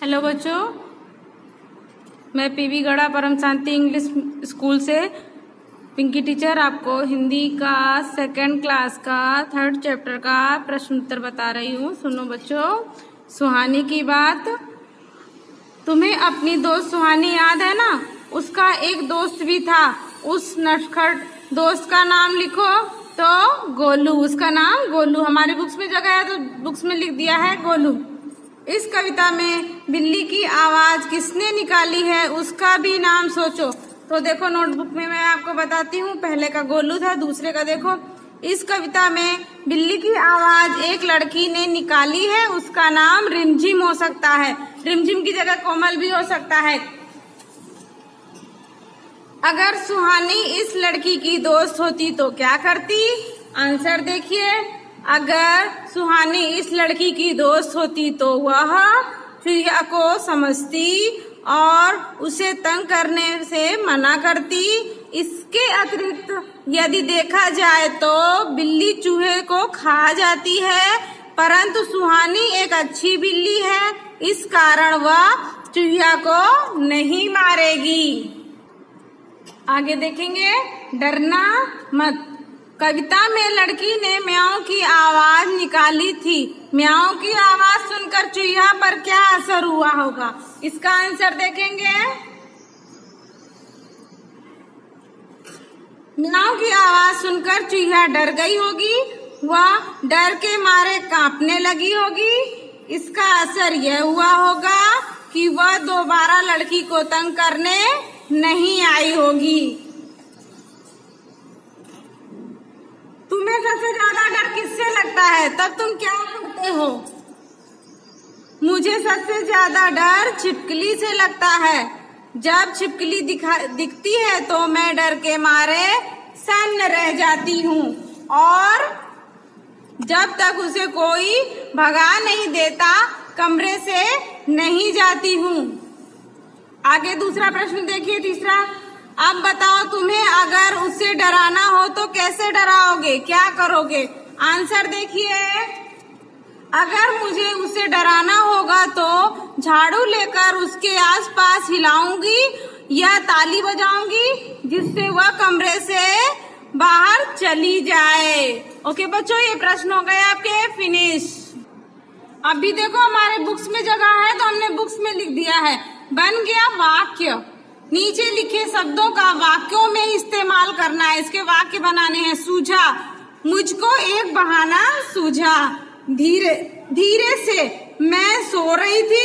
Hello बच्चों, मैं PV गढ़ा परम शांति इंग्लिश स्कूल से पिंकी टीचर आपको हिंदी का सेकंड क्लास का 3rd चैप्टर का प्रश्न उत्तर बता रही हूँ। सुनो बच्चों, सुहानी की बात। तुम्हें अपनी दोस्त सुहानी याद है ना? उसका एक दोस्त भी था। उस नटखट दोस्त का नाम लिखो। तो गोलू, उसका नाम गोलू। हमारे बुक्स में जगह है तो बुक्स में लिख दिया है गोलू। इस कविता में बिल्ली की आवाज किसने निकाली है उसका भी नाम सोचो। तो देखो नोटबुक में मैं आपको बताती हूँ। पहले का गोलू था, दूसरे का देखो। इस कविता में बिल्ली की आवाज एक लड़की ने निकाली है, उसका नाम रिमझिम हो सकता है। रिमझिम की जगह कोमल भी हो सकता है। अगर सुहानी इस लड़की की दोस्त होती तो क्या करती? आंसर देखिए। अगर सुहानी इस लड़की की दोस्त होती तो वह चुहिया को समझती और उसे तंग करने से मना करती। इसके अतिरिक्त यदि देखा जाए तो बिल्ली चूहे को खा जाती है, परंतु सुहानी एक अच्छी बिल्ली है, इस कारण वह चुहिया को नहीं मारेगी। आगे देखेंगे, डरना मत। कविता में लड़की ने म्याऊं की आवाज निकाली थी। म्याऊं की आवाज सुनकर चुहिया पर क्या असर हुआ होगा? इसका आंसर देखेंगे। म्याऊं की आवाज सुनकर चुहिया डर गई होगी, वह डर के मारे कांपने लगी होगी। इसका असर यह हुआ होगा कि वह दोबारा लड़की को तंग करने नहीं आई होगी। तुम्हें सबसे ज्यादा डर किससे लगता है? तब तुम क्या करते हो? मुझे सबसे ज्यादा डर छिपकली से लगता है। जब छिपकली दिखती है तो मैं डर के मारे सन्न रह जाती हूँ और जब तक उसे कोई भगा नहीं देता कमरे से नहीं जाती हूँ। आगे दूसरा प्रश्न देखिए, तीसरा। अब बताओ, तुम्हें अगर उससे डराना हो तो कैसे डराओगे, क्या करोगे? आंसर देखिए। अगर मुझे उसे डराना होगा तो झाड़ू लेकर उसके आसपास हिलाऊंगी या ताली बजाऊंगी जिससे वह कमरे से बाहर चली जाए। ओके बच्चों, ये प्रश्न हो गए आपके फिनिश। अभी देखो हमारे बुक्स में जगह है तो हमने बुक्स में लिख दिया है। बन गया वाक्य। नीचे लिखे शब्दों का वाक्यों में इस्तेमाल करना है। इसके वाक्य बनाने हैं। सूझा, मुझको एक बहाना सूझा। धीरे धीरे से, मैं सो रही थी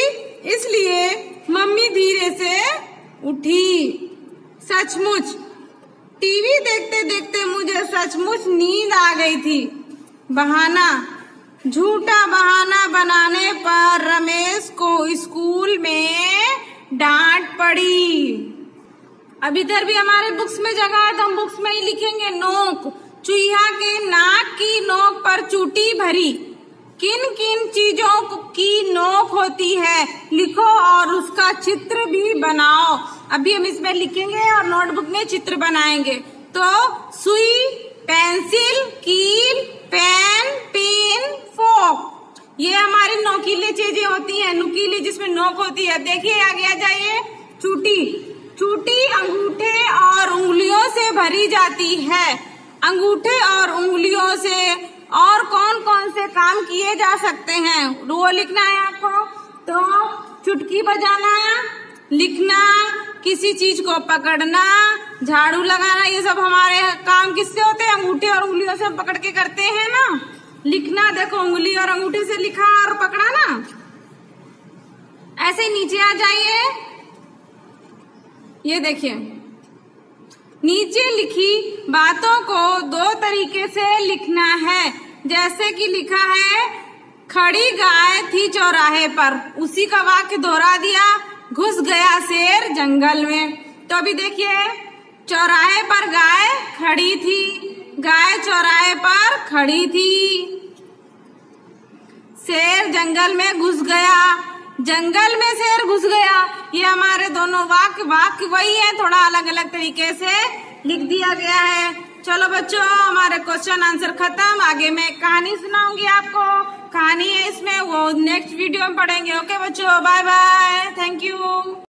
इसलिए मम्मी धीरे से उठी। सचमुच, टीवी देखते देखते मुझे सचमुच नींद आ गई थी। बहाना, झूठा बहाना बनाने पर रमेश को स्कूल में डांट पड़ी। अब इधर भी हमारे बुक्स में जगह है तो हम बुक्स में ही लिखेंगे। नोक, चुहिया के नाक की नोक पर चूटी भरी। किन किन चीजों की नोक होती है लिखो और उसका चित्र भी बनाओ। अभी हम इसमें लिखेंगे और नोटबुक में चित्र बनाएंगे। तो सुई, पेंसिल, कील, पेन, पेन, फोक, ये हमारी नोकीली चीजें होती हैं। नुकीली जिसमें नोक होती है। देखिए आगे आ जाइए। चूटी, चूटी अंगूठे और उंगलियों से भरी जाती है। अंगूठे और उंगलियों से और कौन कौन से काम किए जा सकते हैं वो लिखना है आपको। तो चुटकी बजाना, लिखना, किसी चीज को पकड़ना, झाड़ू लगाना, ये सब हमारे काम किससे होते हैं? अंगूठे और उंगलियों से हम पकड़ के करते हैं ना। लिखना, देखो उंगली और अंगूठे से लिखा और पकड़ा ना। ऐसे नीचे आ जाइए। ये देखिए, नीचे लिखी बातों को 2 तरीके से लिखना है। जैसे कि लिखा है, खड़ी गाय थी चौराहे पर, उसी का वाक्य दोहरा दिया। घुस गया शेर जंगल में। तो अभी देखिए, चौराहे पर गाय खड़ी थी, गाय चौराहे पर खड़ी थी। शेर जंगल में घुस गया, जंगल में शेर घुस गया। ये हमारे दोनों वाक्य वही है, थोड़ा अलग अलग तरीके से लिख दिया गया है। चलो बच्चों, हमारे क्वेश्चन आंसर खत्म। आगे मैं कहानी सुनाऊंगी आपको। कहानी है इसमें, वो नेक्स्ट वीडियो में पढ़ेंगे। ओके बच्चों, बाय बाय। Thank you.